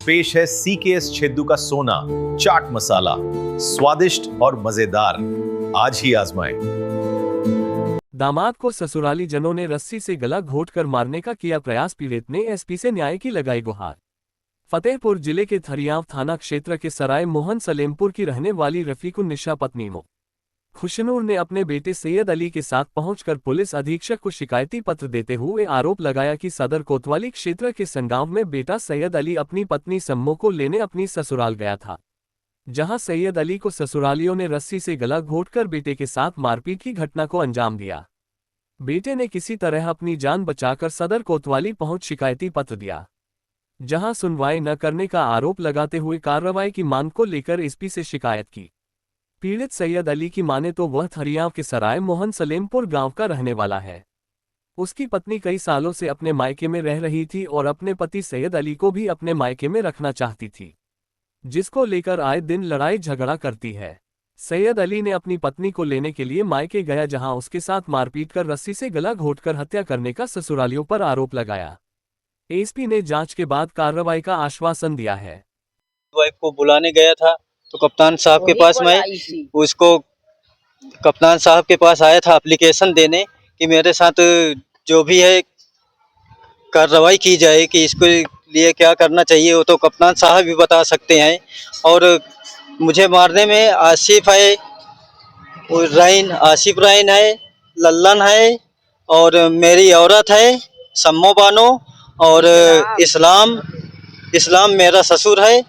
पेश है सीकेएस छेदू का सोना चाट मसाला, स्वादिष्ट और मजेदार। आज ही आजमाएं। दामाद को ससुराली जनों ने रस्सी से गला घोंटकर मारने का किया प्रयास, पीड़ित ने एसपी से न्याय की लगाई गुहार। फतेहपुर जिले के थरियाव थाना क्षेत्र के सराय मोहन सलेमपुर की रहने वाली रफीकुन्निसा पत्नी मो खुशनूर ने अपने बेटे सैयद अली के साथ पहुंचकर पुलिस अधीक्षक को शिकायती पत्र देते हुए आरोप लगाया कि सदर कोतवाली क्षेत्र के संगांव में बेटा सैयद अली अपनी पत्नी सम्मो को लेने अपनी ससुराल गया था, जहां सैयद अली को ससुरालियों ने रस्सी से गला घोंटकर बेटे के साथ मारपीट की घटना को अंजाम दिया। बेटे ने किसी तरह अपनी जान बचाकर सदर कोतवाली पहुंच शिकायती पत्र दिया, जहां सुनवाई न करने का आरोप लगाते हुए कार्रवाई की मांग को लेकर एसपी से शिकायत की। पीड़ित सैयद अली की माने तो वह थरियाव के सराय मोहन सलेमपुर गांव का रहने वाला है। उसकी पत्नी कई सालों से अपने मायके में रह रही थी और अपने पति सैयद अली को भी अपने मायके में रखना चाहती थी, जिसको लेकर आए दिन लड़ाई झगड़ा करती है। सैयद अली ने अपनी पत्नी को लेने के लिए मायके गया, जहां उसके साथ मारपीट कर रस्सी से गला घोंटकर हत्या करने का ससुरालियों पर आरोप लगाया। एसपी ने जांच के बाद कार्रवाई का आश्वासन दिया है। वाइफ को बुलाने गया था तो कप्तान साहब के पास कप्तान साहब के पास आया था एप्लीकेशन देने कि मेरे साथ जो भी है कार्रवाई की जाए, कि इसके लिए क्या करना चाहिए वो तो कप्तान साहब भी बता सकते हैं। और मुझे मारने में आसिफ है, आसिफ राइन है, लल्लन है और मेरी औरत है सम्मो बानो और इस्लाम मेरा ससुर है,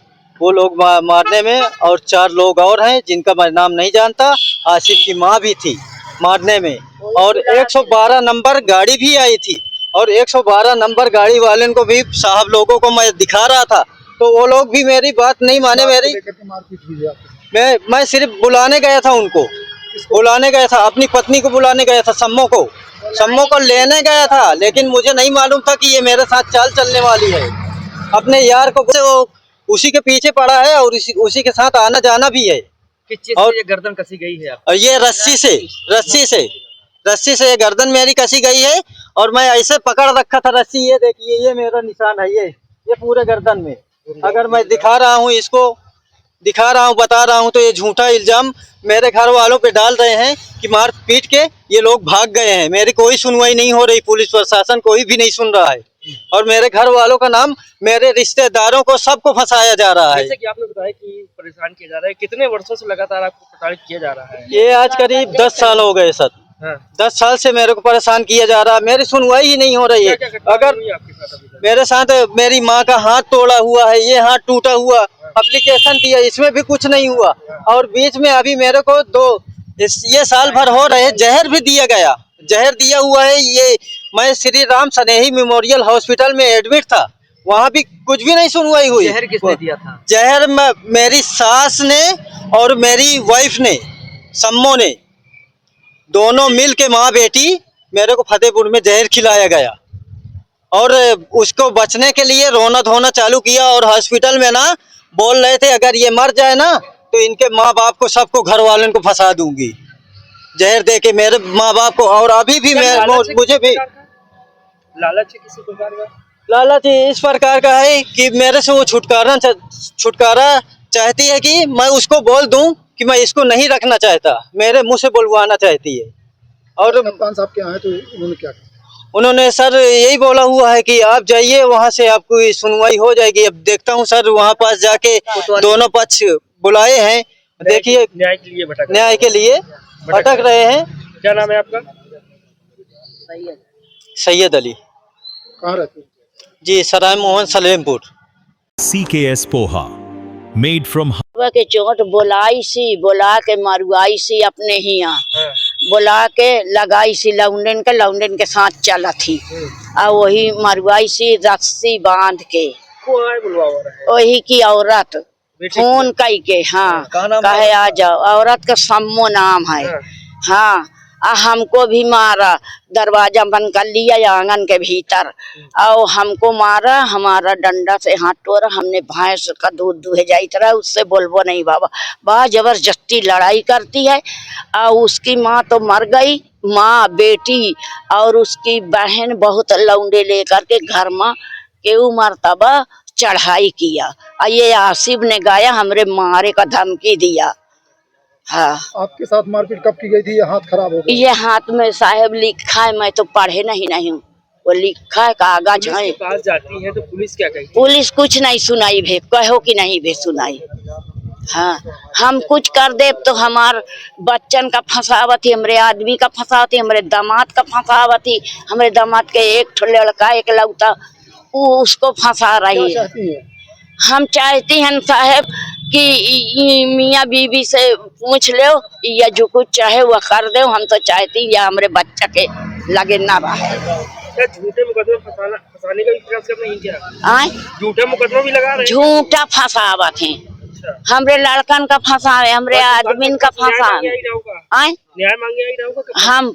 वो लोग मारने में, और 4 लोग और हैं जिनका मैं नाम नहीं जानता। आसिफ की माँ भी थी मारने में, और 112 नंबर गाड़ी भी आई थी, और 112 नंबर गाड़ी वाले को भी साहब लोगों को मैं दिखा रहा था, तो वो लोग भी मेरी बात नहीं माने। मैं सिर्फ बुलाने गया था, उनको बुलाने गया था, अपनी पत्नी को बुलाने गया था, सम्मो को लेने गया था, लेकिन मुझे नहीं मालूम था कि ये मेरे साथ चाल चलने वाली है। अपने यार को वो उसी के पीछे पड़ा है और उसी के साथ आना जाना भी है। किस चीज से ये गर्दन कसी गई है और ये रस्सी से ये गर्दन मेरी कसी गई है, और मैं ऐसे पकड़ रखा था रस्सी। ये देखिए, ये मेरा निशान है, ये पूरे गर्दन में। अगर मैं दिखा रहा हूँ, बता रहा हूँ, तो ये झूठा इल्जाम मेरे घर वालों पे डाल रहे हैं कि मार पीट के ये लोग भाग गए हैं। मेरी कोई सुनवाई नहीं हो रही, पुलिस प्रशासन कोई भी नहीं सुन रहा है, और मेरे घर वालों का नाम, मेरे रिश्तेदारों को सबको फंसाया जा रहा है। जैसे कि आपने बताया कि परेशान किया जा रहा है, कितने वर्षों से लगातार आपको प्रताड़ित किया जा रहा है? ये आज करीब 10 साल हो गए सर। हाँ। 10 साल से मेरे को परेशान किया जा रहा है, मेरी सुनवाई ही नहीं हो रही है। अगर मेरे साथ मेरी माँ का हाथ तोड़ा हुआ है, ये हाथ टूटा हुआ, एप्लीकेशन दिया, इसमें भी कुछ नहीं हुआ, और बीच में अभी मेरे को ये साल भर हो रहे, जहर भी दिया गया, जहर दिया हुआ है। ये मैं श्री राम सनेही मेमोरियल हॉस्पिटल में एडमिट था, वहाँ भी कुछ भी नहीं सुनवाई हुई। जहर किसने दिया था? जहर मेरी सास ने और मेरी वाइफ ने, सम्मो ने, दोनों मिल के माँ बेटी मेरे को फतेहपुर में जहर खिलाया गया, और उसको बचने के लिए रोना धोना चालू किया, और हॉस्पिटल में ना बोल रहे थे अगर ये मर जाए ना तो इनके माँ बाप को, सबको, घर वालों को फंसा दूंगी, जहर दे के मेरे माँ बाप को। और अभी भी मुझे भी लालच किसी प्रकार का? लालच इस प्रकार का है कि मेरे से वो छुटकारा चाहती है, कि मैं उसको बोल दूं कि मैं इसको नहीं रखना चाहता, मेरे मुंह से बुलवाना चाहती है। और कप्तान साहब के आए तो उन्होंने क्या कहा? उन्होंने सर यही बोला हुआ है कि आप जाइए, वहाँ से आपको सुनवाई हो जाएगी। अब देखता हूँ सर, वहाँ पास जाके दोनों पक्ष बुलाए हैं, देखिए न्याय के लिए भटक रहे हैं। क्या नाम है आपका? सैयद अली। कहाँ रहते? जी, Sarai Mohan Salempur. CKS poha made from के चोट बोला के मरुआई सी अपने ही यहाँ बुला के लगाई सी, लौंडन के साथ चला थी, और वही मरुआई सी रस्सी बांध के वही की औरत फोन कई के, हाँ, कहे आ जाओ। औरत का सम्मो नाम है, हाँ। हमको भी मारा, दरवाजा बंद कर लिया आंगन के भीतर, और हमको मारा, हमारा डंडा से हाथ तोड़ा। हमने भैंस का दूध दुहे जाई तरह, उससे बोलबो नहीं बाबा, बा जबरदस्ती लड़ाई करती है। और उसकी माँ तो मर गई, माँ बेटी और उसकी बहन बहुत लौंडे लेकर के घर में केहू मरता बा चढ़ाई किया और ये आसिफ ने गाया हमरे मारे का धमकी दिया। हाँ, आपके साथ मारपीट कब की गई थी? ये हाथ खराब हो गया। ये हाथ में साहब लिखा है, मैं तो पढ़े नहीं हूँ, वो लिखा है कागज है। पुलिस के पास जाती है तो पुलिस क्या कहती पुलिस कुछ नहीं सुनाई भे, कहो कि नहीं भे सुनाई। हाँ, हम कुछ कर दे तो हमार बच्चन का फंसावत ही, हमरे आदमी का फंसावत ही, हमरे दामाद का फंसावत ही, हमरे दामाद के एक ठो लड़का एक लौता वो उसको फंसा क्या रही है। चाहती है? हम चाहती हैं साहब कि मियाँ बीवी से पूछ लो या जो कुछ चाहे वह कर दो। हम तो चाहती या हमरे बच्चा के लगे ना रहे। क्या झूठे मुकदमे फंसाने का भी प्रयास कर रही हैं क्या? आए झूठे मुकदमे भी लगा रहे हैं? झूठा फंसावत है, हमरे लड़कन का फंसावे, हमरे आदमीन का फंसावे। आए न्याय मांगे आई रहोगा? हम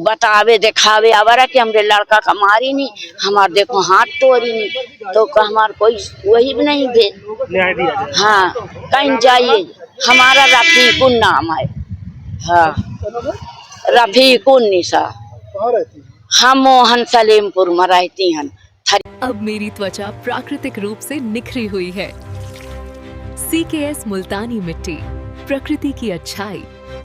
बतावे दिखावे आवारा कि हमरे लड़का का मारी नहीं, हमार देखो हाथ तोड़ी नहीं, तो हमार कोई वही भी नहीं दे न्याय दिया जाए। हाँ, कहीं जाइए, हमारा रफीकुन नाम है। हाँ, रफीकुन निशा। कहाँ रहती है? हम मोहन सलीमपुर में रहती हैं। अब मेरी त्वचा प्राकृतिक रूप से निखरी हुई है। CKS मुल्तानी मिट्टी, प्रकृति की अच्छाई